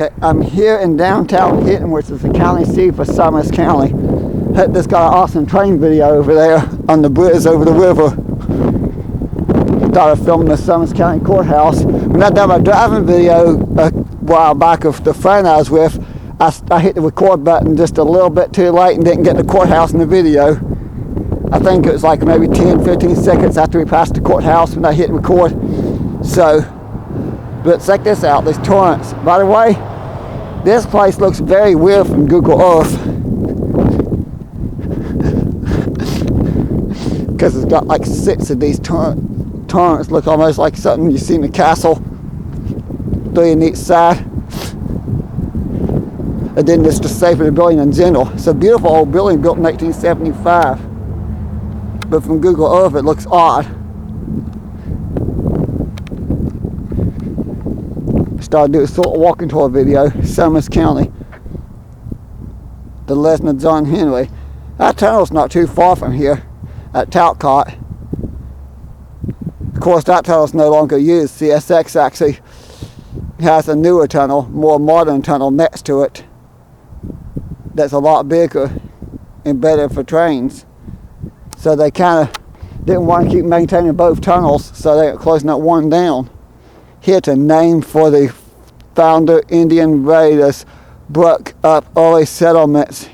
I'm here in downtown Hinton, which is the county seat for Summers County. This got an awesome train video over there on the bridge over the river. Started filming the Summers County Courthouse. When I done my driving video a while back of the friend I was with, I hit the record button just a little bit too late and didn't get the courthouse in the video. I think it was like maybe 10-15 seconds after we passed the courthouse when I hit record. So, but check this out, these torrents. By the way, this place looks very weird from Google Earth. Because it's got like 6 of these torrents. Look almost like something you see in a castle. 3 on each side. And then just the shape of the building in general. It's a beautiful old building built in 1875. But from Google Earth it looks odd. Started doing sort of walking tour video, Summers County. The Legend of John Henry. That tunnel's not too far from here at Talcott. Of course, that tunnel's no longer used. CSX actually has a newer tunnel, more modern tunnel next to it. That's a lot bigger and better for trains. So they kind of didn't want to keep maintaining both tunnels, so they were closing that one down. Here to name for the founder Indian raiders broke up early settlements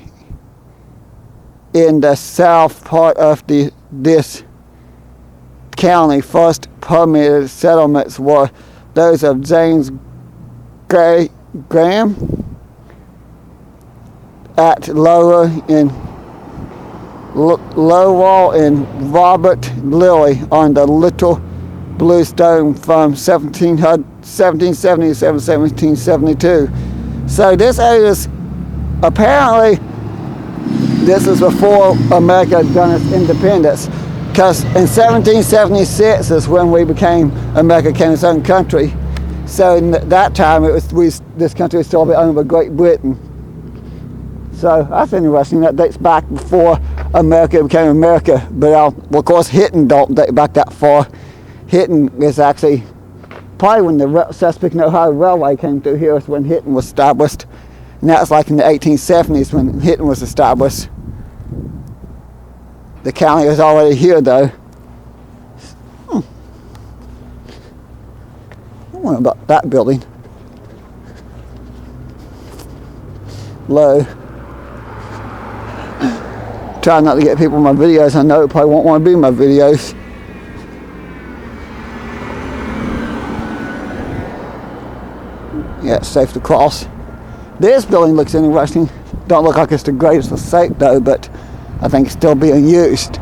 in the south part of this county. First permitted settlements were those of James Graham at Lowell and Robert Lilly on the Little Bluestone from 1770 to 1772. So this area is apparently, this is before America had done its independence, because in 1776 is when America became its own country. So in that time this country was still owned by Great Britain. So that's interesting. That dates back before America became America. But of course Hinton don't date back that far. Hinton is actually probably when the Chesapeake and Ohio Railway came through here is when Hinton was established. And that was like in the 1870s when Hinton was established. The county was already here though. I wonder about that building. Low. Try not to get people in my videos. I know they probably won't want to be in my videos. Yeah, it's safe to cross. This building looks interesting. Don't look like it's the greatest of shape though, but I think it's still being used.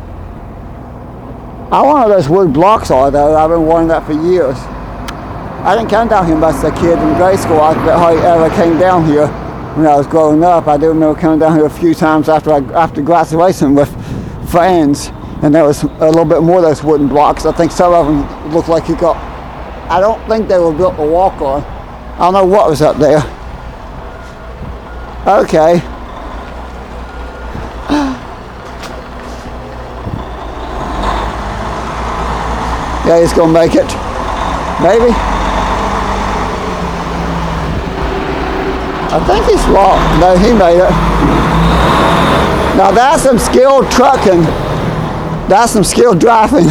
I wonder what those wood blocks are though. I've been wondering that for years. I didn't come down here much as a kid in grade school. I hardly ever came down here when I was growing up. I do remember coming down here a few times after graduation with friends, and there was a little bit more of those wooden blocks. I think some of them looked like I don't think they were built to walk on. I don't know what was up there. Okay. Yeah, he's gonna make it. Maybe. I think he's lost. No, he made it. Now that's some skilled trucking. That's some skilled driving.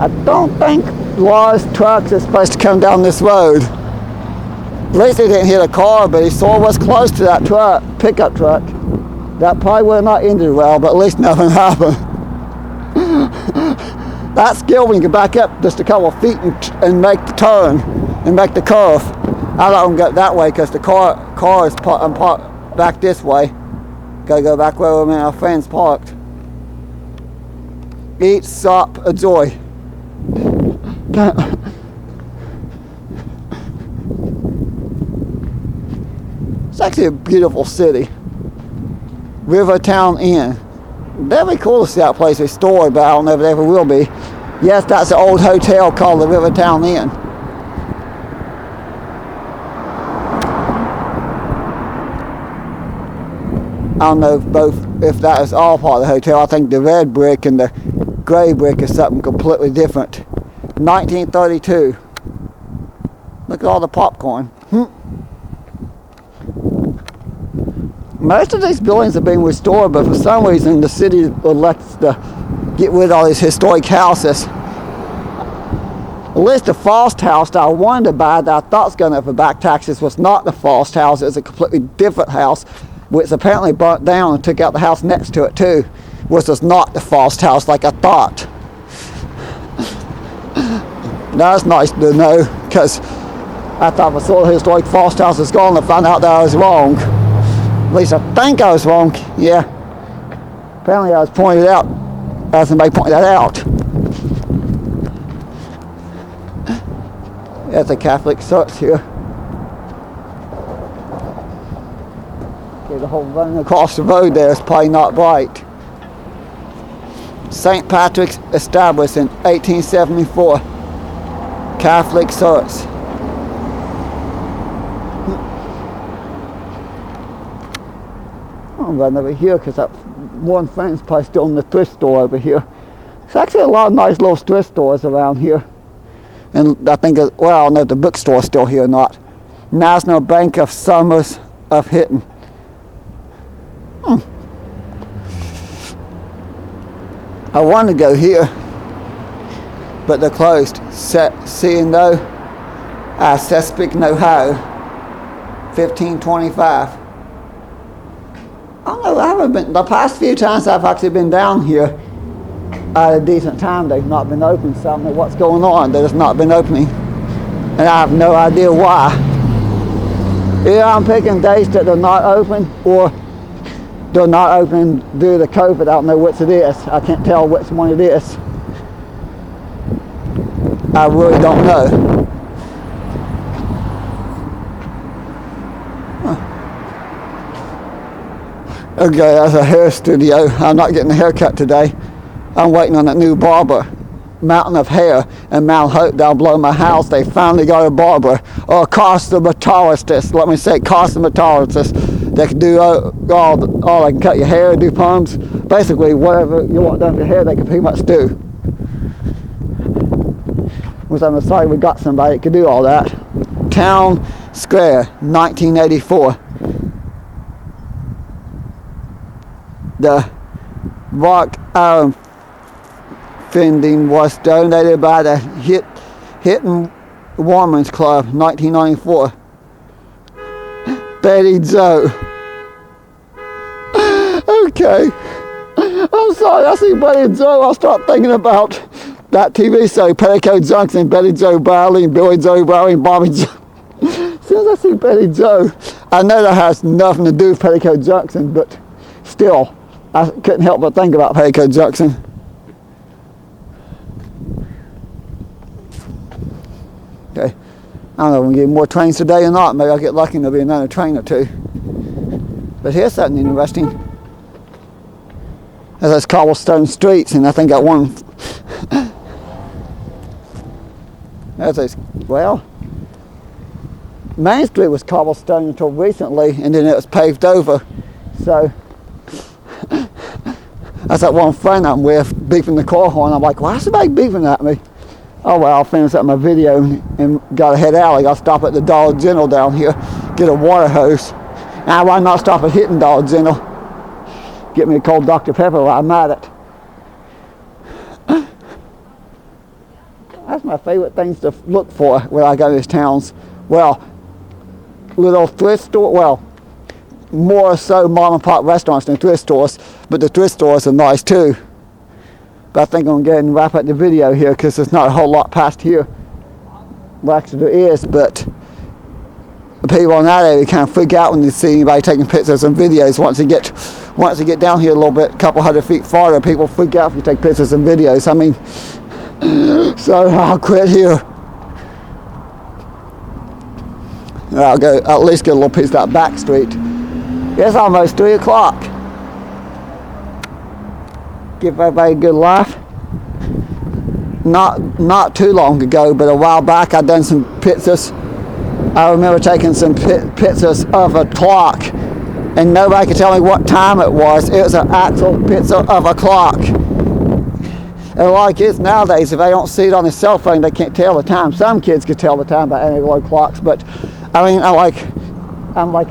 I don't think Law's trucks is supposed to come down this road. At least he didn't hit a car, but he sort of was close to that truck, pickup truck. That probably would have not ended well, but at least nothing happened. That's skill when you can back up just a couple of feet and make the turn and make the curve. I don't go that way because the car is parked back this way. Gotta go back where our friends parked. Each stop a joy. It's actually a beautiful city. Rivertown Inn. That'd be cool to see that place restored, but I don't know if it ever will be. Yes, that's an old hotel called the Rivertown Inn. don't know if that is all part of the hotel. I think the red brick and the gray brick is something completely different. 1932. Look at all the popcorn. Most of these buildings are being restored, but for some reason the city elects to get rid of all these historic houses. At least the Frost house that I wanted to buy that I thought was going up for back taxes was not the Frost house. It was a completely different house, which apparently burnt down and took out the house next to it too, which was not the Frost house like I thought. That's nice to know, because I thought I saw the historic Frost house was gone and found out that I was wrong. At least I think I was wrong. Yeah. Apparently I was pointed out. Somebody pointed that out. That's a Catholic church here. Okay, the whole running across the road there is probably not bright. St. Patrick's established in 1874. Catholic church. I'm running over here because that one friend's probably still in the thrift store over here. There's actually a lot of nice little thrift stores around here. And I think, well, I don't know if the bookstore's still here or not. National Bank of Summers of Hinton. I wanted to go here, but they're closed. C&O, Chesapeake, Ohio, 1525. I don't know, I haven't been, the past few times I've actually been down here at a decent time, they've not been open, so I don't know what's going on. They've just not been opening, and I have no idea why. Either I'm picking dates that they're not open, or they're not open due to COVID. I don't know which it is. I can't tell which one it is. I really don't know. Okay, that's a hair studio. I'm not getting a haircut today. I'm waiting on that new barber. Mountain of Hair and Mount Hope down below my house. They finally got a barber, or a cosmetologist. Let me say cosmetologist. They can do all they can cut your hair, do perms. Basically, whatever you want done with your hair, they can pretty much do. Which I'm sorry we got somebody that could do all that. Town Square, 1984. The rock iron fending was donated by the Hinton Women's Club, 1994. Betty Joe. Okay. I'm sorry, I see Betty Joe, I'll start thinking about that TV show, Petticoat Junction, Betty Joe Bradley, Billy Joe Bradley, and Bobby Joe. As soon as I see Betty Joe, I know that has nothing to do with Petticoat Junction, but still, I couldn't help but think about Petticoat Junction. Okay, I don't know if we get more trains today or not. Maybe I'll get lucky and there'll be another train or two. But here's something interesting. There's those cobblestone streets, and I think that one. There's those, well, Main Street was cobblestone until recently, and then it was paved over. So that's that one friend I'm with beeping the car horn. I'm like, why is somebody beeping at me? Oh well, I'll finish up my video and gotta head out. I gotta stop at the Dollar General down here, get a water hose. Now why not stop at Hinton Dollar General? Get me a cold Dr. Pepper while I'm at it. That's my favorite things to look for when I go to these towns. Well, little thrift store, well, more so mom and pop restaurants than thrift stores, but the thrift stores are nice too. But I think I'm going to go ahead and wrap up the video here because there's not a whole lot past here. Well, actually there is, but the people in that area kind of freak out when they see anybody taking pictures and videos. Once you get down here a little bit, a couple hundred feet farther, people freak out if you take pictures and videos. I mean, so I'll quit here. I'll go at least get a little piece of that back street. It's almost 3 o'clock. Give everybody a good laugh. Not too long ago, but a while back, I done some pictures. I remember taking some pictures of a clock and nobody could tell me what time it was. It was an actual picture of a clock. And a lot of kids nowadays, if they don't see it on their cell phone, they can't tell the time. Some kids could tell the time by analog clocks, but I mean, I'm like,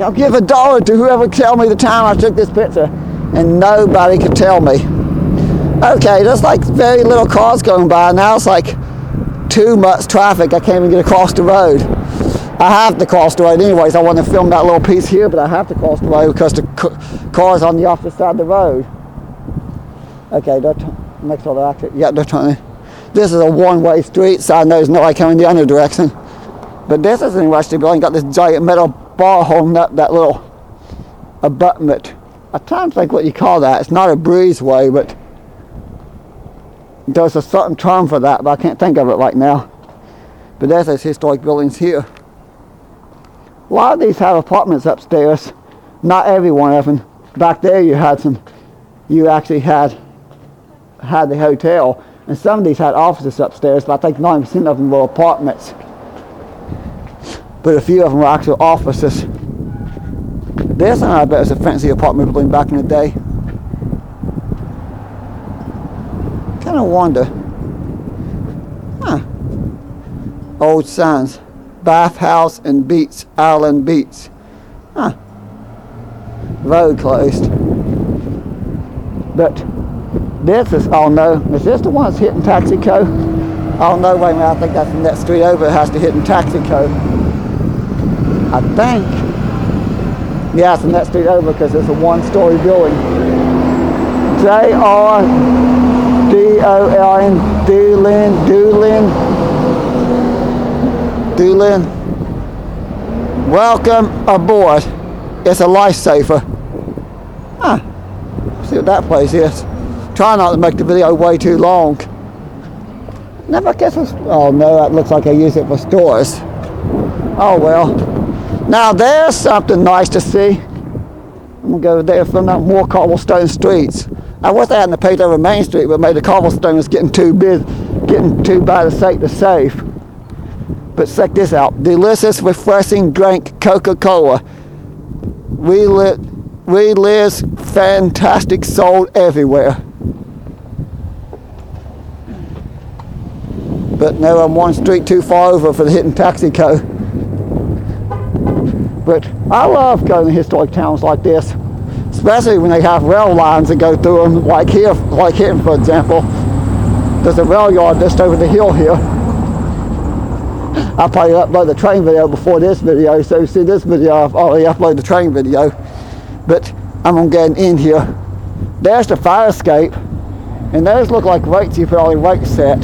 I'll give $1 to whoever can tell me the time I took this picture, and nobody could tell me. Okay, there's like very little cars going by. Now it's like too much traffic. I can't even get across the road. I have to cross the road anyways. I want to film that little piece here, but I have to cross the road because the car's on the opposite side of the road. Okay, next door, they're actually, yeah, they're turning. This is a one-way street, so I know there's nobody coming the other direction. But this is in Western Building, got this giant metal bar holding up that little abutment. I'm trying to think what you call that. It's not a breezeway, but there's a certain term for that, but I can't think of it right now. But there's those historic buildings here. A lot of these have apartments upstairs. Not every one of them. Back there you actually had the hotel, and some of these had offices upstairs, but I think 90% of them were apartments. But a few of them were actual offices. This one I bet was a fancy apartment building back in the day. Kind of wonder. Huh. Old signs. Bath House and Beach, Island Beach. Huh. Road closed. But this is, oh no, is this the one that's hitting Taxico? Oh no, wait a minute, I think that's the next street over. It has to hit in Taxico. I think. Yeah, it's the next street over because it's a one-story building. J-R-D-O-L-N, Doolin. Welcome aboard. It's a lifesaver. Huh. See what that place is. Try not to make the video way too long. Never guess it's, oh no, that looks like I use it for stores. Oh well. Now there's something nice to see. I'm gonna go there for more cobblestone streets. I wish they hadn't paved over Main Street, but maybe the cobblestone was getting too big, getting too bad a sake to save. But check this out. Delicious, refreshing drink, Coca-Cola. Liz, fantastic, sold everywhere. But no, I'm one street too far over for the hitting Taxico. But I love going to historic towns like this, especially when they have rail lines that go through them, like here, for example. There's a rail yard just over the hill here. I'll probably upload the train video before this video, so you see this video, I've already uploaded the train video. But I'm gonna get in here. There's the fire escape, and those look like rates you put on a rate set.